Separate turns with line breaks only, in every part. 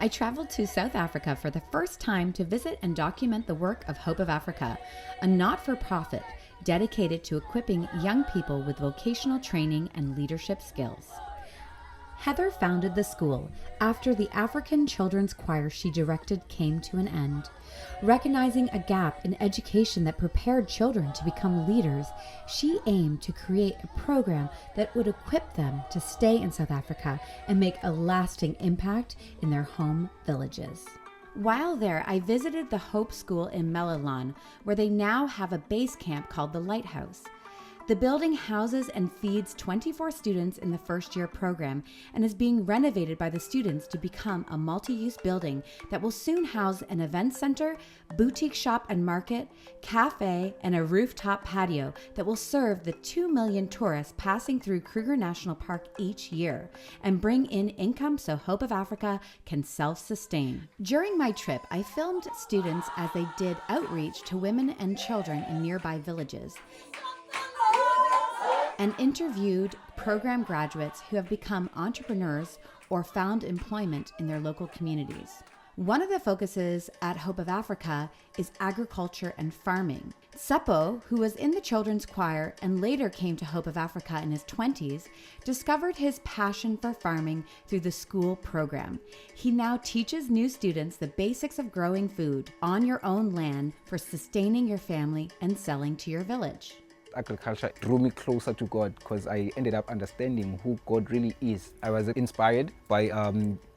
I traveled to South Africa for the first time to visit and document the work of Hope of Africa, a not-for-profit dedicated to equipping young people with vocational training and leadership skills. Heather founded the school after the African children's choir she directed came to an end. Recognizing a gap in education that prepared children to become leaders, she aimed to create a program that would equip them to stay in South Africa and make a lasting impact in their home villages. While there, I visited the Hope School in Melalan, where they now have a base camp called the Lighthouse. The building houses and feeds 24 students in the first-year program and is being renovated by the students to become a multi-use building that will soon house an event center, boutique shop and market, cafe, and a rooftop patio that will serve the 2 million tourists passing through Kruger National Park each year and bring in income so Hope of Africa can self-sustain. During my trip, I filmed students as they did outreach to women and children in nearby villages, and interviewed program graduates who have become entrepreneurs or found employment in their local communities. One of the focuses at Hope of Africa is agriculture and farming. Seppo, who was in the children's choir and later came to Hope of Africa in his 20s, discovered his passion for farming through the school program. He now teaches new students the basics of growing food on your own land for sustaining your family and selling to your village.
Agriculture drew me closer to God because I ended up understanding who God really is. I was inspired by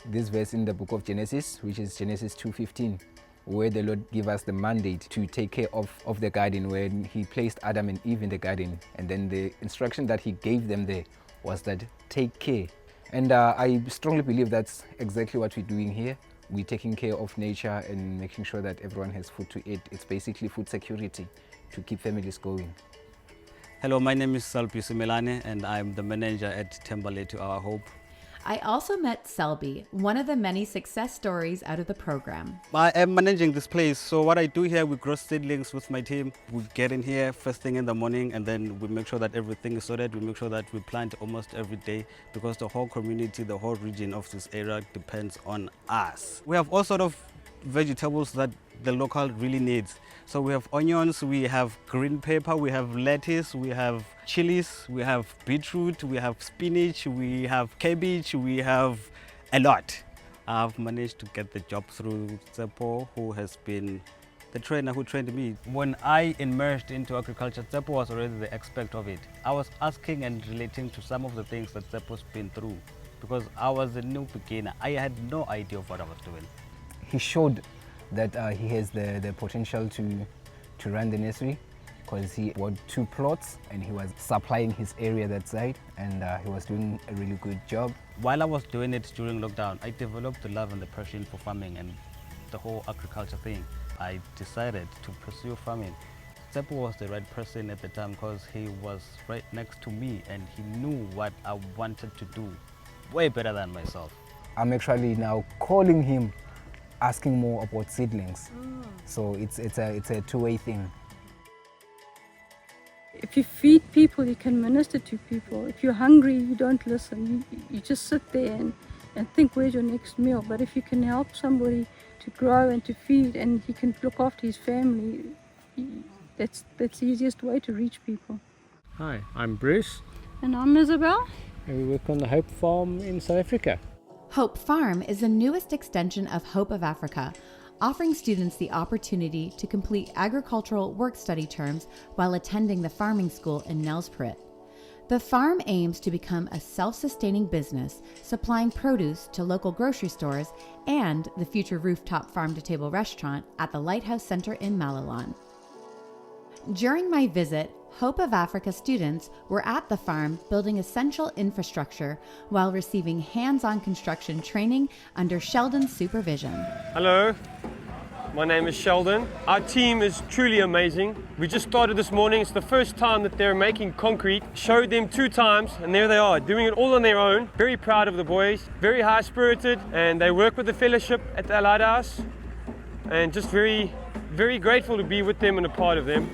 this verse in the book of Genesis, which is Genesis 2:15, where the Lord gave us the mandate to take care of the garden, when He placed Adam and Eve in the garden. And then the instruction that He gave them there was that take care. And I strongly believe that's exactly what we're doing here. We're taking care of nature and making sure that everyone has food to eat. It's basically food security to keep families going.
Hello, my name is Selby Sumelane and I'm the manager at Tembale to Our Hope.
I also met Selby, one of the many success stories out of the program.
I am managing this place, so what I do here, we grow seedlings with my team. We get in here first thing in the morning and then we make sure that everything is sorted. We make sure that we plant almost every day because the whole community, the whole region of this area depends on us. We have all sort of vegetables that the local really needs. So we have onions, we have green pepper, we have lettuce, we have chilies, we have beetroot, we have spinach, we have cabbage, we have a lot. I've managed to get the job through Tsepo, who has been the trainer who trained me. When I immersed into agriculture, Tsepo was already the expert of it. I was asking and relating to some of the things that Tsepo's been through because I was a new beginner. I had no idea of what I was doing.
He showed that he has the potential to run the nursery because he bought 2 plots and he was supplying his area that side, and he was doing a really good job.
While I was doing it during lockdown, I developed the love and the passion for farming and the whole agriculture thing. I decided to pursue farming. Tsepo was the right person at the time because he was right next to me and he knew what I wanted to do way better than myself.
I'm actually now calling him, asking more about seedlings. So it's a two-way thing.
If you feed people, you can minister to people. If you're hungry, you don't listen. You just sit there and think, where's your next meal? But if you can help somebody to grow and to feed and he can look after his family, that's the easiest way to reach people.
Hi, I'm Bruce.
And I'm Isabel.
And we work on the Hope Farm in South Africa.
Hope Farm is the newest extension of Hope of Africa, offering students the opportunity to complete agricultural work-study terms while attending the farming school in Nelspruit. The farm aims to become a self-sustaining business, supplying produce to local grocery stores and the future rooftop farm-to-table restaurant at the Lighthouse Center in Melalan. During my visit, Hope of Africa students were at the farm building essential infrastructure while receiving hands-on construction training under Sheldon's supervision.
Hello, my name is Sheldon. Our team is truly amazing. We just started this morning. It's the first time that they're making concrete. Showed them 2 times and there they are, doing it all on their own. Very proud of the boys, very high-spirited, and they work with the fellowship at the Lighthouse and just very, very grateful to be with them and a part of them.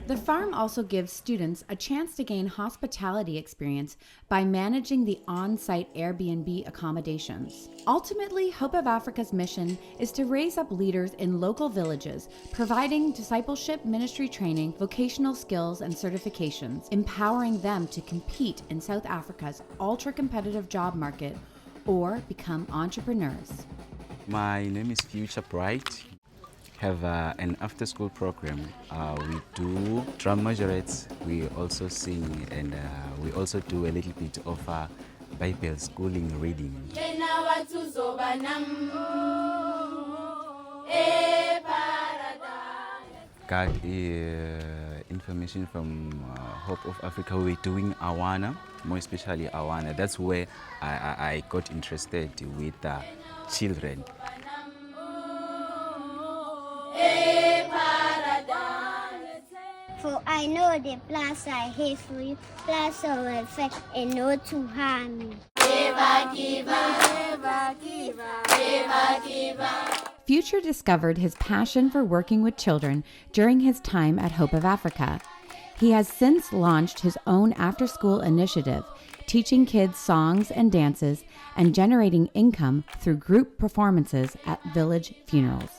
The farm also gives students a chance to gain hospitality experience by managing the on-site Airbnb accommodations. Ultimately, Hope of Africa's mission is to raise up leaders in local villages, providing discipleship, ministry training, vocational skills, and certifications, empowering them to compete in South Africa's ultra-competitive job market or become entrepreneurs.
My name is Future Bright. Have an after-school program. We do drum majorettes, we also sing, and we also do a little bit of Bible schooling reading. Got information from Hope of Africa. We're doing Awana, more especially Awana. That's where I got interested with children.
For I know the plans I have for you, plans of welfare and not to harm you.
Future discovered his passion for working with children during his time at Hope of Africa. He has since launched his own after-school initiative, teaching kids songs and dances and generating income through group performances at village funerals.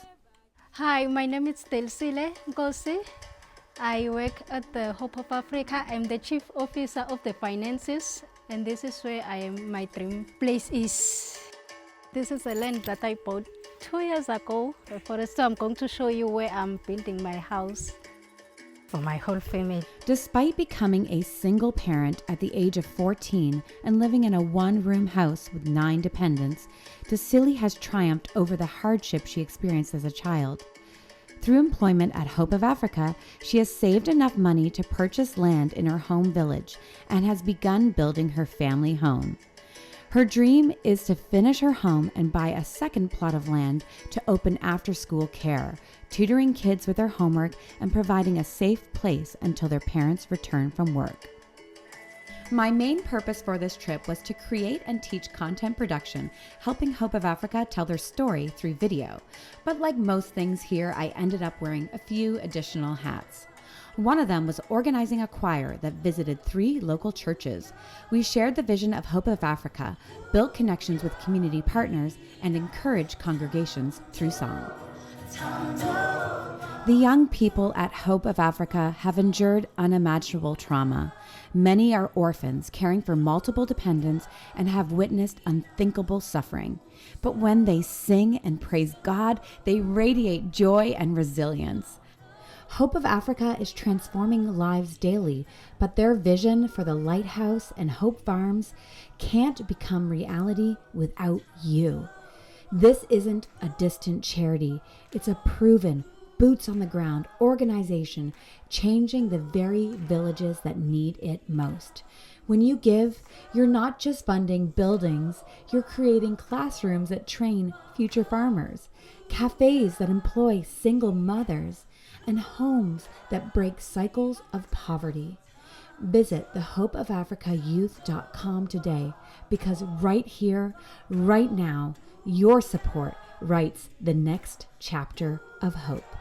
Hi, my name is Thosa. I work at the Hope of Africa. I'm the Chief Officer of the Finances, and this is where my dream place is. This is a land that I bought 2 years ago. So I'm going to show you where I'm building my house for my whole family.
Despite becoming a single parent at the age of 14 and living in a one-room house with 9 dependents, Thosa has triumphed over the hardship she experienced as a child. Through employment at Hope of Africa, she has saved enough money to purchase land in her home village and has begun building her family home. Her dream is to finish her home and buy a second plot of land to open after-school care, tutoring kids with their homework and providing a safe place until their parents return from work. My main purpose for this trip was to create and teach content production, helping Hope of Africa tell their story through video. But like most things here, I ended up wearing a few additional hats. One of them was organizing a choir that visited 3 local churches. We shared the vision of Hope of Africa, built connections with community partners, and encouraged congregations through song. The young people at Hope of Africa have endured unimaginable trauma. Many are orphans caring for multiple dependents and have witnessed unthinkable suffering. But when they sing and praise God, they radiate joy and resilience. Hope of Africa is transforming lives daily, but their vision for the Lighthouse and Hope Farms can't become reality without you. This isn't a distant charity. It's a proven, boots on the ground organization changing the very villages that need it most. When you give, you're not just funding buildings, you're creating classrooms that train future farmers, cafes that employ single mothers, and homes that break cycles of poverty. Visit thehopeofafricayouth.com today, because right here, right now, your support writes the next chapter of hope.